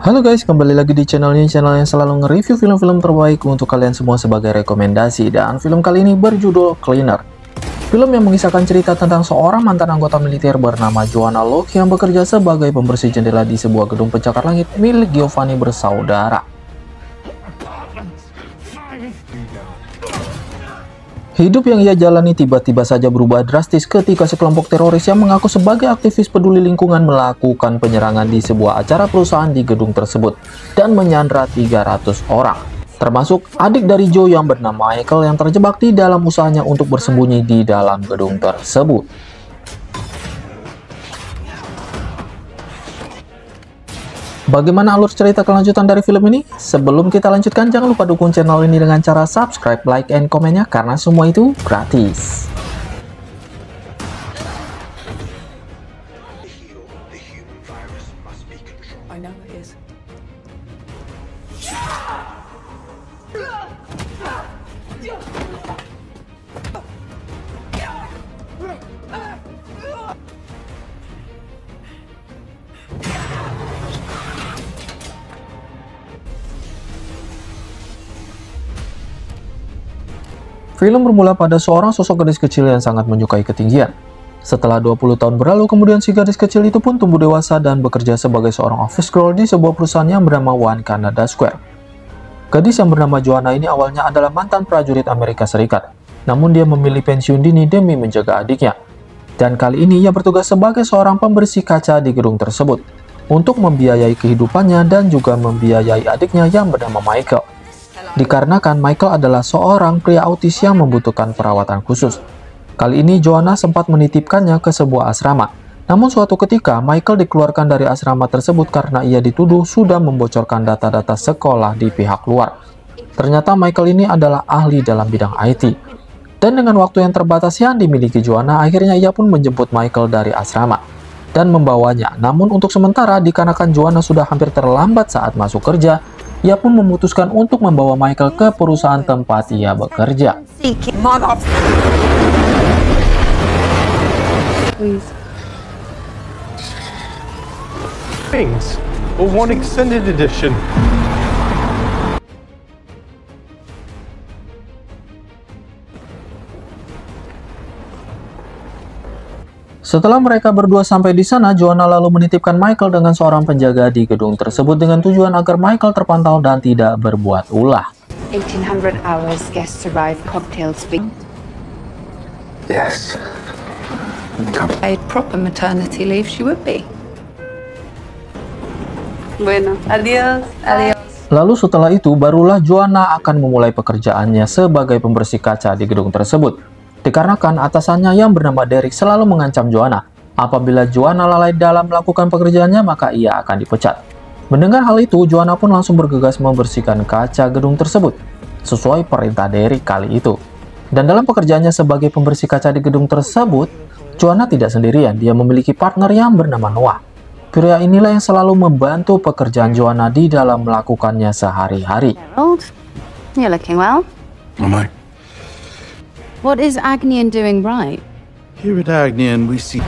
Halo guys, kembali lagi di channel ini, channel yang selalu nge-review film-film terbaik untuk kalian semua sebagai rekomendasi. Dan film kali ini berjudul Cleaner. Film yang mengisahkan cerita tentang seorang mantan anggota militer bernama Joanna Locke yang bekerja sebagai pembersih jendela di sebuah gedung pencakar langit milik Giovanni bersaudara. Hidup yang ia jalani tiba-tiba saja berubah drastis ketika sekelompok teroris yang mengaku sebagai aktivis peduli lingkungan melakukan penyerangan di sebuah acara perusahaan di gedung tersebut dan menyandra 300 orang, termasuk adik dari Joe yang bernama Michael yang terjebak di dalam usahanya untuk bersembunyi di dalam gedung tersebut. Bagaimana alur cerita kelanjutan dari film ini? Sebelum kita lanjutkan, jangan lupa dukung channel ini dengan cara subscribe, like, and komennya karena semua itu gratis. Film bermula pada seorang sosok gadis kecil yang sangat menyukai ketinggian. Setelah 20 tahun berlalu, kemudian si gadis kecil itu pun tumbuh dewasa dan bekerja sebagai seorang office girl di sebuah perusahaan yang bernama One Canada Square. Gadis yang bernama Joanna ini awalnya adalah mantan prajurit Amerika Serikat, namun dia memilih pensiun dini demi menjaga adiknya. Dan kali ini ia bertugas sebagai seorang pembersih kaca di gedung tersebut, untuk membiayai kehidupannya dan juga membiayai adiknya yang bernama Michael. Dikarenakan Michael adalah seorang pria autis yang membutuhkan perawatan khusus. Kali ini Joanna sempat menitipkannya ke sebuah asrama. Namun suatu ketika Michael dikeluarkan dari asrama tersebut karena ia dituduh sudah membocorkan data-data sekolah di pihak luar. Ternyata Michael ini adalah ahli dalam bidang IT. Dan dengan waktu yang terbatas yang dimiliki Joanna, akhirnya ia pun menjemput Michael dari asrama dan membawanya. Namun untuk sementara, dikarenakan Joanna sudah hampir terlambat saat masuk kerja, ia pun memutuskan untuk membawa Michael ke perusahaan tempat ia bekerja. Things or one extended edition. Setelah mereka berdua sampai di sana, Joanna lalu menitipkan Michael dengan seorang penjaga di gedung tersebut dengan tujuan agar Michael terpantau dan tidak berbuat ulah. 1800 hours, guests arrive, cocktails speak. Yes. A proper maternity leave she would be. Bueno, adios, adios. Lalu setelah itu, barulah Joanna akan memulai pekerjaannya sebagai pembersih kaca di gedung tersebut. Dikarenakan atasannya yang bernama Derek selalu mengancam Joanna. Apabila Joanna lalai dalam melakukan pekerjaannya, maka ia akan dipecat. Mendengar hal itu, Joanna pun langsung bergegas membersihkan kaca gedung tersebut, sesuai perintah Derek kali itu. Dan dalam pekerjaannya sebagai pembersih kaca di gedung tersebut, Joanna tidak sendirian, dia memiliki partner yang bernama Noah. Pria inilah yang selalu membantu pekerjaan Joanna di dalam melakukannya sehari-hari. You're looking well. Am I? What is Agnian doing right? Here at Agnian, we see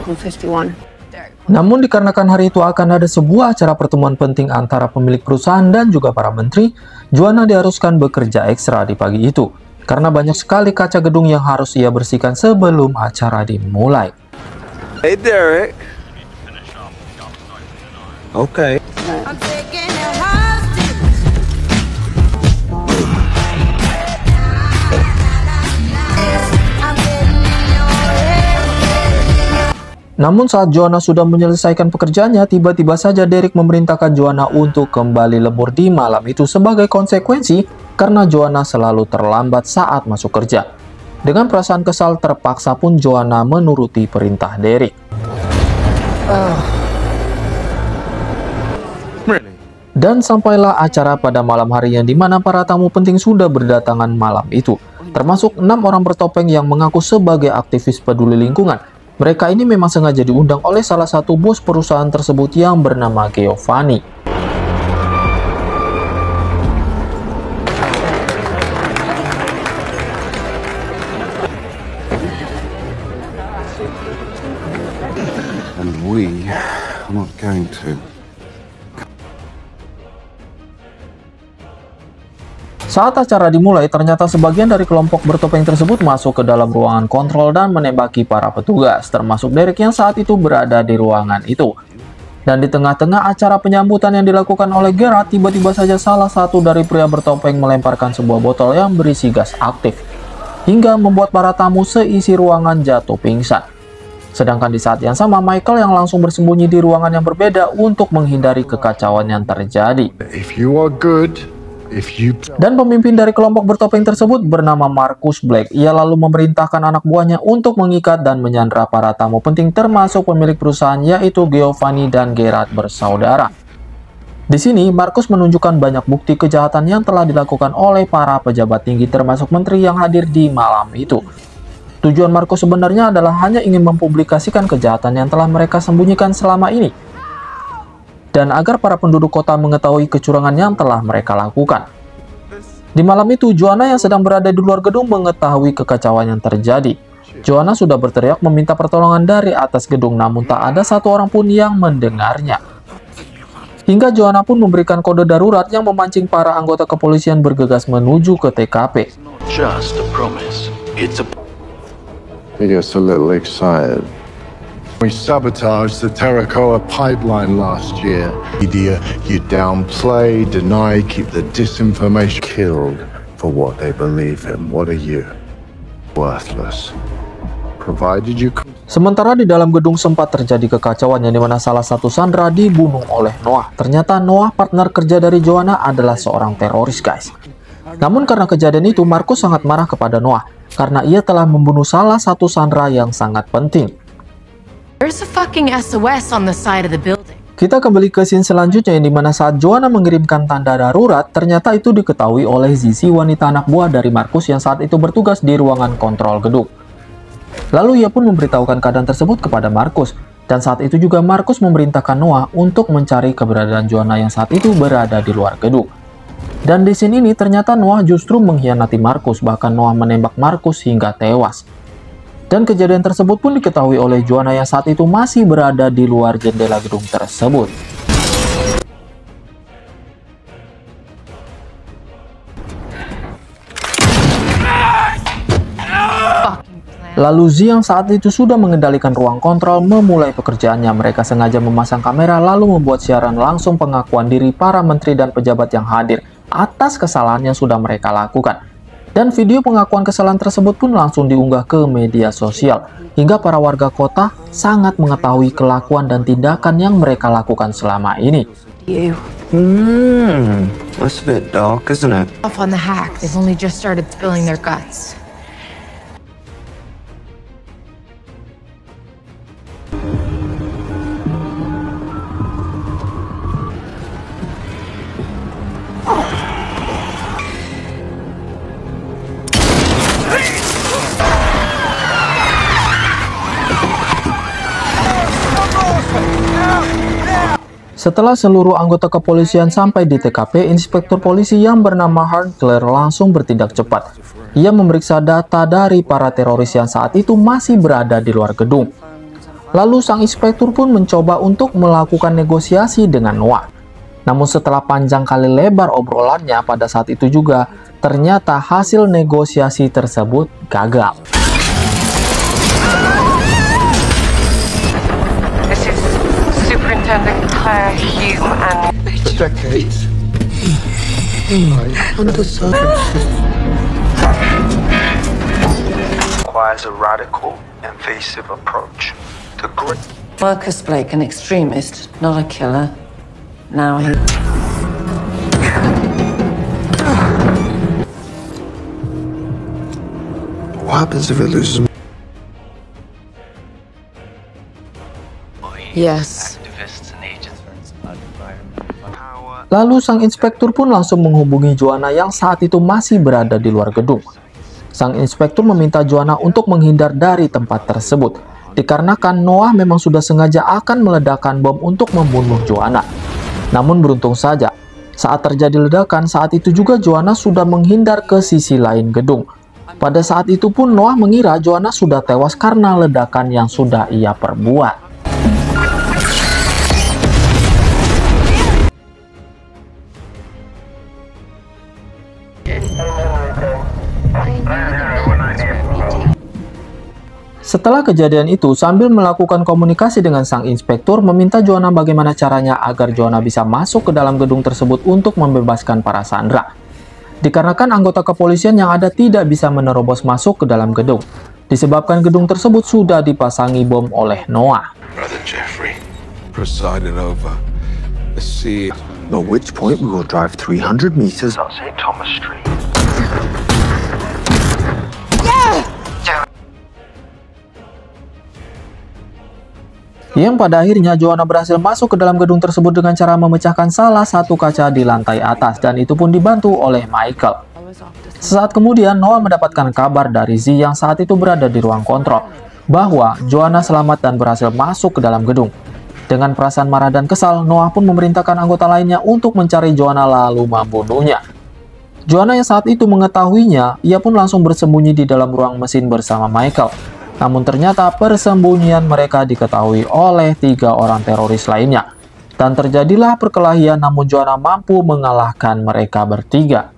51. Namun dikarenakan hari itu akan ada sebuah acara pertemuan penting antara pemilik perusahaan dan juga para menteri, Joanna diharuskan bekerja ekstra di pagi itu, karena banyak sekali kaca gedung yang harus ia bersihkan sebelum acara dimulai. Hey Derek. Okay. Namun saat Joanna sudah menyelesaikan pekerjaannya, tiba-tiba saja Derek memerintahkan Joanna untuk kembali lembur di malam itu sebagai konsekuensi karena Joanna selalu terlambat saat masuk kerja. Dengan perasaan kesal, terpaksa pun Joanna menuruti perintah Derek. Dan sampailah acara pada malam hari yang dimana para tamu penting sudah berdatangan malam itu, termasuk 6 orang bertopeng yang mengaku sebagai aktivis peduli lingkungan. Mereka ini memang sengaja diundang oleh salah satu bos perusahaan tersebut yang bernama Giovanni. I'm not going to. Saat acara dimulai, ternyata sebagian dari kelompok bertopeng tersebut masuk ke dalam ruangan kontrol dan menembaki para petugas, termasuk Derek yang saat itu berada di ruangan itu. Dan di tengah-tengah acara penyambutan yang dilakukan oleh Gerard, tiba-tiba saja salah satu dari pria bertopeng melemparkan sebuah botol yang berisi gas aktif, hingga membuat para tamu seisi ruangan jatuh pingsan. Sedangkan di saat yang sama, Michael yang langsung bersembunyi di ruangan yang berbeda untuk menghindari kekacauan yang terjadi. If you are good, Dan pemimpin dari kelompok bertopeng tersebut bernama Marcus Black. Ia lalu memerintahkan anak buahnya untuk mengikat dan menyandra para tamu penting termasuk pemilik perusahaan yaitu Giovanni dan Gerard bersaudara. Di sini Marcus menunjukkan banyak bukti kejahatan yang telah dilakukan oleh para pejabat tinggi termasuk menteri yang hadir di malam itu. Tujuan Marcus sebenarnya adalah hanya ingin mempublikasikan kejahatan yang telah mereka sembunyikan selama ini, dan agar para penduduk kota mengetahui kecurangan yang telah mereka lakukan. Di malam itu, Joanna yang sedang berada di luar gedung mengetahui kekacauan yang terjadi. Joanna sudah berteriak meminta pertolongan dari atas gedung, namun tak ada satu orang pun yang mendengarnya. Hingga Joanna pun memberikan kode darurat yang memancing para anggota kepolisian bergegas menuju ke TKP. just a promise. You're a little excited. We sabotaged the Tarakoa pipeline last year. Media, you downplay, deny, keep the disinformation. Killed for what they believe in. What are you? Worthless. Provided you... Sementara di dalam gedung sempat terjadi kekacauan yang dimana salah satu sandera dibunuh oleh Noah. Ternyata Noah, partner kerja dari Joanna, adalah seorang teroris, guys. Namun karena kejadian itu, Marcus sangat marah kepada Noah karena ia telah membunuh salah satu sandera yang sangat penting. There's a fucking SOS on the side of the building. Kita kembali ke scene selanjutnya yang dimana saat Joanna mengirimkan tanda darurat, ternyata itu diketahui oleh Zizi, wanita anak buah dari Marcus yang saat itu bertugas di ruangan kontrol gedung. Lalu ia pun memberitahukan keadaan tersebut kepada Marcus, dan saat itu juga Marcus memerintahkan Noah untuk mencari keberadaan Joanna yang saat itu berada di luar gedung. Dan di scene ini ternyata Noah justru mengkhianati Marcus, bahkan Noah menembak Marcus hingga tewas. Dan kejadian tersebut pun diketahui oleh Joanna yang saat itu masih berada di luar jendela gedung tersebut. Lalu Zi yang saat itu sudah mengendalikan ruang kontrol memulai pekerjaannya. Mereka sengaja memasang kamera lalu membuat siaran langsung pengakuan diri para menteri dan pejabat yang hadir atas kesalahan yang sudah mereka lakukan. Dan video pengakuan kesalahan tersebut pun langsung diunggah ke media sosial, hingga para warga kota sangat mengetahui kelakuan dan tindakan yang mereka lakukan selama ini. That's a bit dark, isn't it? Off on the hack. They've only just started spilling their guts. Setelah seluruh anggota kepolisian sampai di TKP, inspektur polisi yang bernama Hardclair langsung bertindak cepat. Ia memeriksa data dari para teroris yang saat itu masih berada di luar gedung. Lalu sang inspektur pun mencoba untuk melakukan negosiasi dengan Noah. Namun setelah panjang kali lebar obrolannya pada saat itu juga, ternyata hasil negosiasi tersebut gagal. For decades, Requires a radical, invasive approach to Marcus Blake, an extremist, not a killer. Now he... what happens if it loses? Yes. Lalu sang inspektur pun langsung menghubungi Joanna yang saat itu masih berada di luar gedung. Sang inspektur meminta Joanna untuk menghindar dari tempat tersebut, dikarenakan Noah memang sudah sengaja akan meledakkan bom untuk membunuh Joanna. Namun beruntung saja, saat terjadi ledakan, saat itu juga Joanna sudah menghindar ke sisi lain gedung. Pada saat itu pun Noah mengira Joanna sudah tewas karena ledakan yang sudah ia perbuat. Setelah kejadian itu, sambil melakukan komunikasi dengan sang inspektur, meminta Joanna bagaimana caranya agar Joanna bisa masuk ke dalam gedung tersebut untuk membebaskan para sandera. Dikarenakan anggota kepolisian yang ada tidak bisa menerobos masuk ke dalam gedung, disebabkan gedung tersebut sudah dipasangi bom oleh Noah. Brother Jeffrey presided over the sea. At which point we will drive 300 meters on St. Thomas Street. Yang pada akhirnya Joanna berhasil masuk ke dalam gedung tersebut dengan cara memecahkan salah satu kaca di lantai atas, dan itu pun dibantu oleh Michael. Sesaat kemudian Noah mendapatkan kabar dari Z yang saat itu berada di ruang kontrol bahwa Joanna selamat dan berhasil masuk ke dalam gedung. Dengan perasaan marah dan kesal, Noah pun memerintahkan anggota lainnya untuk mencari Joanna lalu membunuhnya. Joanna yang saat itu mengetahuinya, ia pun langsung bersembunyi di dalam ruang mesin bersama Michael. Namun ternyata persembunyian mereka diketahui oleh 3 orang teroris lainnya. Dan terjadilah perkelahian, namun Joanna mampu mengalahkan mereka bertiga.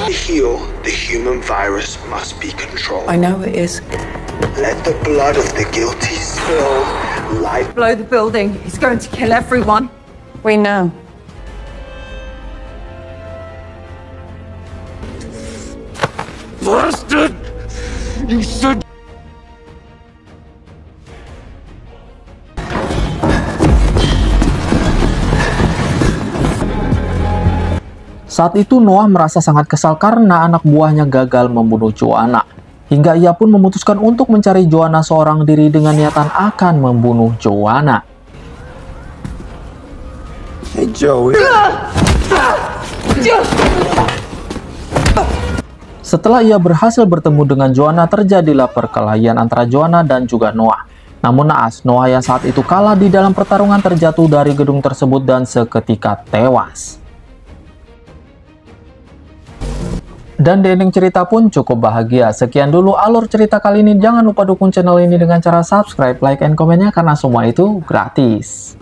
To heal the human virus must be controlled. I know it is. Let the blood of the guilty spill. Life. Blow the building. He's going to kill everyone. We know. Bastard! You should. Saat itu Noah merasa sangat kesal karena anak buahnya gagal membunuh Joanna. Hingga ia pun memutuskan untuk mencari Joanna seorang diri dengan niatan akan membunuh Joanna. Hey Joey. Setelah ia berhasil bertemu dengan Joanna, terjadilah perkelahian antara Joanna dan juga Noah. Namun naas, Noah yang saat itu kalah di dalam pertarungan terjatuh dari gedung tersebut dan seketika tewas. Dan di ending cerita pun cukup bahagia. Sekian dulu alur cerita kali ini. Jangan lupa dukung channel ini dengan cara subscribe, like, and komennya karena semua itu gratis.